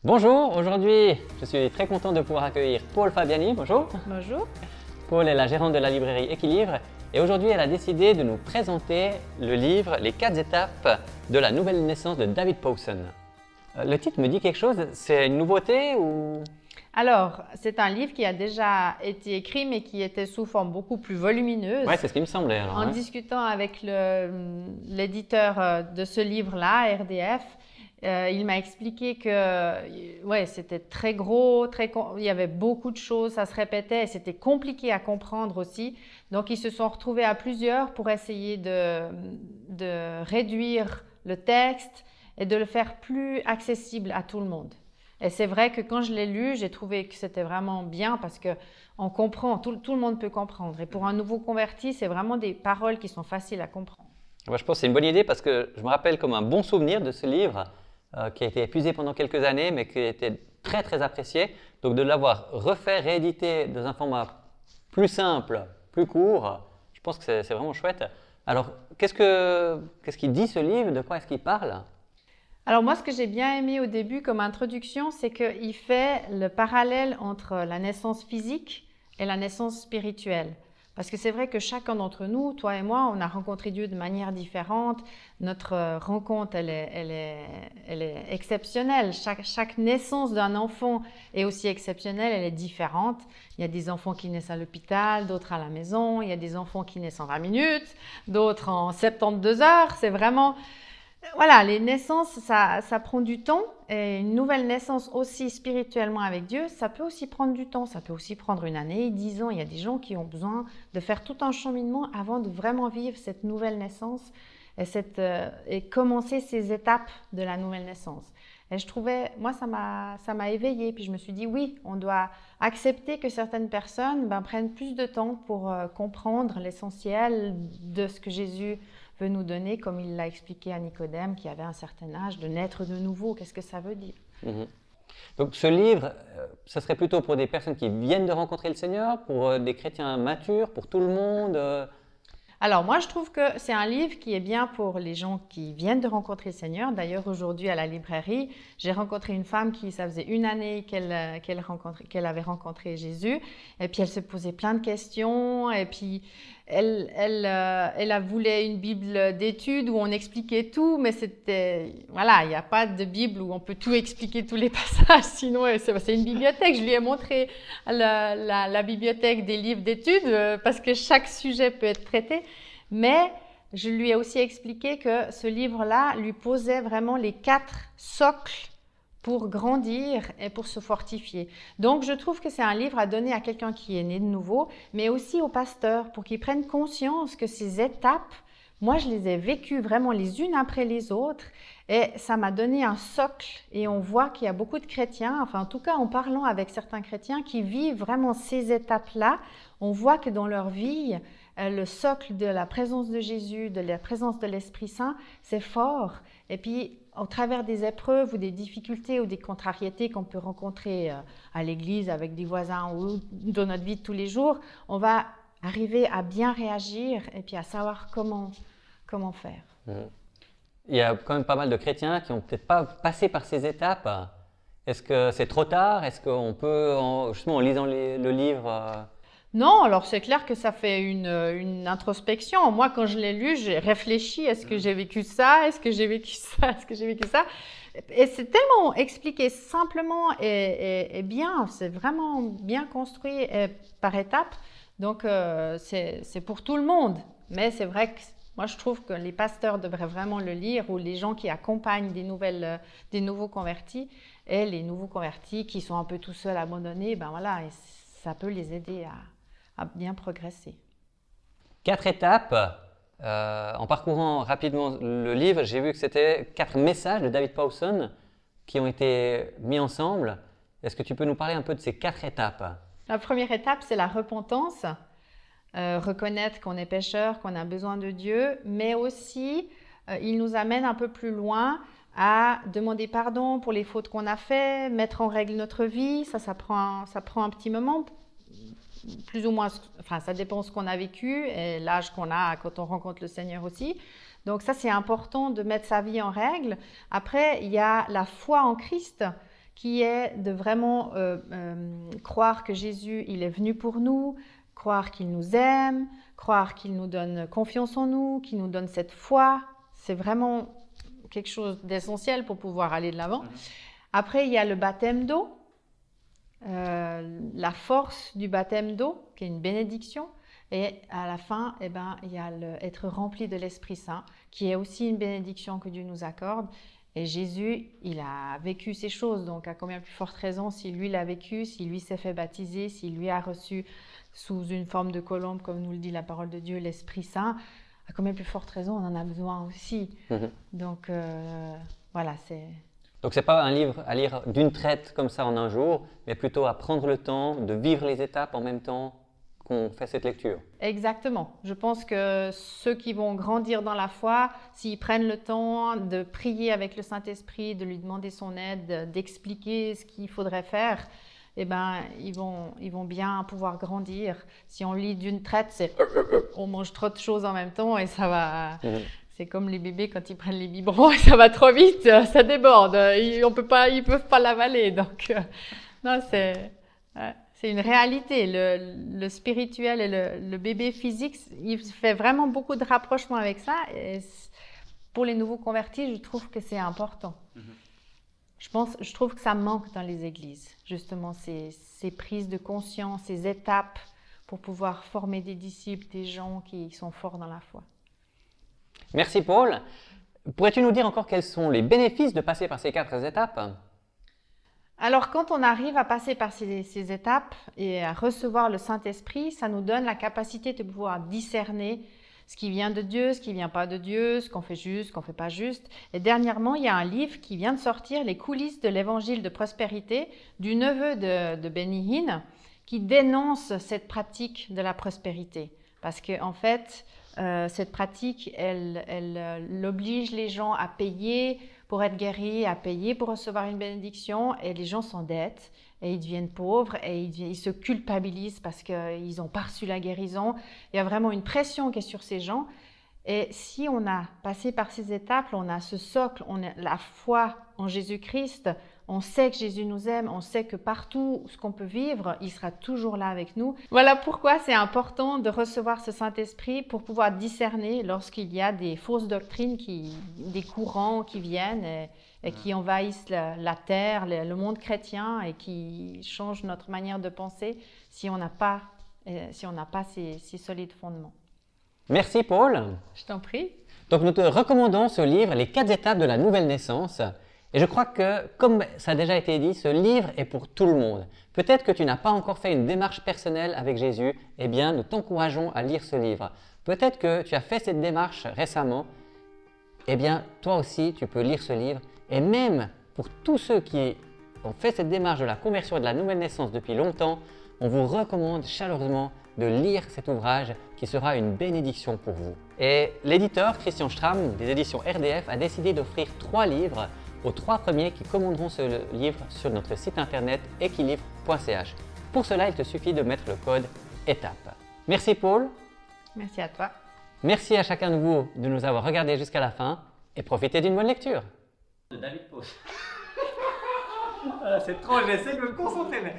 Bonjour, aujourd'hui je suis très content de pouvoir accueillir Paul Fabiani. Bonjour. Bonjour. Paul est la gérante de la librairie Équilibre et aujourd'hui elle a décidé de nous présenter le livre Les 4 étapes de la nouvelle naissance de David Powson. Le titre me dit quelque chose, c'est une nouveauté ou… Alors, c'est un livre qui a déjà été écrit, mais qui était sous forme beaucoup plus volumineuse. Ouais, c'est ce qui me semblait. Alors, En discutant avec l'éditeur de ce livre-là, RDF, il m'a expliqué que c'était très gros, il y avait beaucoup de choses, ça se répétait et c'était compliqué à comprendre aussi. Donc, ils se sont retrouvés à plusieurs pour essayer de réduire le texte et de le faire plus accessible à tout le monde. Et c'est vrai que quand je l'ai lu, j'ai trouvé que c'était vraiment bien parce qu'on comprend, tout le monde peut comprendre. Et pour un nouveau converti, c'est vraiment des paroles qui sont faciles à comprendre. Moi, je pense que c'est une bonne idée parce que je me rappelle comme un bon souvenir de ce livre qui a été épuisé pendant quelques années mais qui a été très très apprécié. Donc de l'avoir refait, réédité dans un format plus simple, plus court, je pense que c'est vraiment chouette. Alors, qu'est-ce qu'il dit ce livre? De quoi est-ce qu'il parle? Alors moi, ce que j'ai bien aimé au début comme introduction, c'est qu'il fait le parallèle entre la naissance physique et la naissance spirituelle. Parce que c'est vrai que chacun d'entre nous, toi et moi, on a rencontré Dieu de manière différente. Notre rencontre, elle est exceptionnelle. Chaque naissance d'un enfant est aussi exceptionnelle, elle est différente. Il y a des enfants qui naissent à l'hôpital, d'autres à la maison. Il y a des enfants qui naissent en 20 minutes, d'autres en 72 heures. C'est vraiment… Voilà, les naissances, ça prend du temps et une nouvelle naissance aussi spirituellement avec Dieu, ça peut aussi prendre du temps, ça peut aussi prendre 1 année, 10 ans. Il y a des gens qui ont besoin de faire tout un cheminement avant de vraiment vivre cette nouvelle naissance et commencer ces étapes de la nouvelle naissance. Et je trouvais, moi, ça m'a éveillée. Puis je me suis dit, oui, on doit accepter que certaines personnes prennent plus de temps pour comprendre l'essentiel de ce que Jésus veut nous donner, comme il l'a expliqué à Nicodème, qui avait un certain âge, de naître de nouveau. Qu'est-ce que ça veut dire? Donc ce livre, ça serait plutôt pour des personnes qui viennent de rencontrer le Seigneur, pour des chrétiens matures, pour tout le monde Alors moi, je trouve que c'est un livre qui est bien pour les gens qui viennent de rencontrer le Seigneur. D'ailleurs, aujourd'hui à la librairie, j'ai rencontré une femme ça faisait 1 année qu'elle avait rencontré Jésus. Et puis elle se posait plein de questions. Et puis elle voulait une Bible d'études où on expliquait tout, mais il n'y a pas de Bible où on peut tout expliquer, tous les passages. Sinon, c'est une bibliothèque. Je lui ai montré la bibliothèque des livres d'études parce que chaque sujet peut être traité. Mais je lui ai aussi expliqué que ce livre-là lui posait vraiment les 4 socles pour grandir et pour se fortifier. Donc, je trouve que c'est un livre à donner à quelqu'un qui est né de nouveau, mais aussi aux pasteurs pour qu'ils prennent conscience que ces étapes, moi, je les ai vécues vraiment les unes après les autres et ça m'a donné un socle. Et on voit qu'il y a beaucoup de chrétiens, enfin en tout cas en parlant avec certains chrétiens qui vivent vraiment ces étapes-là, on voit que dans leur vie, le socle de la présence de Jésus, de la présence de l'Esprit Saint, c'est fort. Et puis, au travers des épreuves ou des difficultés ou des contrariétés qu'on peut rencontrer à l'église avec des voisins ou dans notre vie de tous les jours, on va arriver à bien réagir et puis à savoir comment faire. Il y a quand même pas mal de chrétiens qui n'ont peut-être pas passé par ces étapes. Est-ce que c'est trop tard? Est-ce qu'on peut, justement en lisant le livre… Non, alors c'est clair que ça fait une introspection. Moi, quand je l'ai lu, j'ai réfléchi, est-ce que j'ai vécu ça? Est-ce que j'ai vécu ça? Est-ce que j'ai vécu ça? Et c'est tellement expliqué simplement et bien, c'est vraiment bien construit par étapes. Donc, c'est pour tout le monde. Mais c'est vrai que moi, je trouve que les pasteurs devraient vraiment le lire ou les gens qui accompagnent des nouveaux convertis et les nouveaux convertis qui sont un peu tout seuls, abandonnés, et ça peut les aider à bien progresser. 4 étapes. En parcourant rapidement le livre, j'ai vu que c'était 4 messages de David Powson qui ont été mis ensemble. Est-ce que tu peux nous parler un peu de ces 4 étapes? La première étape, c'est la repentance. Reconnaître qu'on est pécheur, qu'on a besoin de Dieu, mais aussi il nous amène un peu plus loin à demander pardon pour les fautes qu'on a faites, mettre en règle notre vie. Ça prend un petit moment, plus ou moins, enfin ça dépend de ce qu'on a vécu et l'âge qu'on a quand on rencontre le Seigneur aussi. Donc ça, c'est important de mettre sa vie en règle. Après, il y a la foi en Christ qui est de vraiment croire que Jésus, il est venu pour nous, croire qu'il nous aime, croire qu'il nous donne confiance en nous, qu'il nous donne cette foi. C'est vraiment quelque chose d'essentiel pour pouvoir aller de l'avant. Après, il y a le baptême d'eau, la force du baptême d'eau, qui est une bénédiction. Et à la fin, eh ben, il y a être rempli de l'Esprit Saint, qui est aussi une bénédiction que Dieu nous accorde. Et Jésus, il a vécu ces choses, donc à combien plus forte raison, si lui l'a vécu, si lui s'est fait baptiser, si lui a reçu sous une forme de colombe, comme nous le dit la parole de Dieu, l'Esprit Saint, à combien plus forte raison on en a besoin aussi. Donc voilà, c'est... Donc ce n'est pas un livre à lire d'une traite comme ça en un jour, mais plutôt à prendre le temps de vivre les étapes en même temps qu'on fait cette lecture. Exactement. Je pense que ceux qui vont grandir dans la foi, s'ils prennent le temps de prier avec le Saint-Esprit, de lui demander son aide, d'expliquer ce qu'il faudrait faire, eh ben, ils vont bien pouvoir grandir. Si on lit d'une traite, c'est on mange trop de choses en même temps et ça va... C'est comme les bébés quand ils prennent les biberons, ça va trop vite, ça déborde, ils peuvent pas l'avaler. Donc, non, c'est une réalité. Le spirituel et le bébé physique, il fait vraiment beaucoup de rapprochements avec ça. Et pour les nouveaux convertis, je trouve que c'est important. Je trouve que ça manque dans les églises, justement, ces prises de conscience, ces étapes pour pouvoir former des disciples, des gens qui sont forts dans la foi. Merci Paul. Pourrais-tu nous dire encore quels sont les bénéfices de passer par ces 4 étapes ? Alors, quand on arrive à passer par ces étapes et à recevoir le Saint-Esprit, ça nous donne la capacité de pouvoir discerner ce qui vient de Dieu, ce qui ne vient pas de Dieu, ce qu'on fait juste, ce qu'on ne fait pas juste. Et dernièrement, il y a un livre qui vient de sortir, Les coulisses de l'évangile de prospérité, du neveu de Benny Hinn, qui dénonce cette pratique de la prospérité. Parce qu'en fait, cette pratique, elle oblige les gens à payer pour être guéris, à payer pour recevoir une bénédiction, et les gens s'endettent et ils deviennent pauvres et ils se culpabilisent parce qu'ils n'ont pas reçu la guérison. Il y a vraiment une pression qui est sur ces gens. Et si on a passé par ces étapes, on a ce socle, on a la foi en Jésus-Christ, on sait que Jésus nous aime, on sait que partout ce qu'on peut vivre, il sera toujours là avec nous. Voilà pourquoi c'est important de recevoir ce Saint-Esprit pour pouvoir discerner lorsqu'il y a des fausses doctrines, des courants qui viennent et qui envahissent la terre, le monde chrétien et qui changent notre manière de penser si on n'a pas ces solides fondements. Merci Paul. Je t'en prie. Donc nous te recommandons ce livre, Les 4 étapes de la nouvelle naissance. Et je crois que, comme ça a déjà été dit, ce livre est pour tout le monde. Peut-être que tu n'as pas encore fait une démarche personnelle avec Jésus, eh bien nous t'encourageons à lire ce livre. Peut-être que tu as fait cette démarche récemment, eh bien toi aussi tu peux lire ce livre. Et même pour tous ceux qui ont fait cette démarche de la conversion et de la nouvelle naissance depuis longtemps, on vous recommande chaleureusement de lire cet ouvrage qui sera une bénédiction pour vous. Et l'éditeur Christian Strahm des éditions RDF a décidé d'offrir 3 livres aux 3 premiers qui commanderont ce livre sur notre site internet equilivre.ch. Pour cela, il te suffit de mettre le code étape. Merci Paul. Merci à toi. Merci à chacun de vous de nous avoir regardés jusqu'à la fin et profitez d'une bonne lecture. De David Pau. Voilà, c'est trop, j'essaie de me concentrer, mais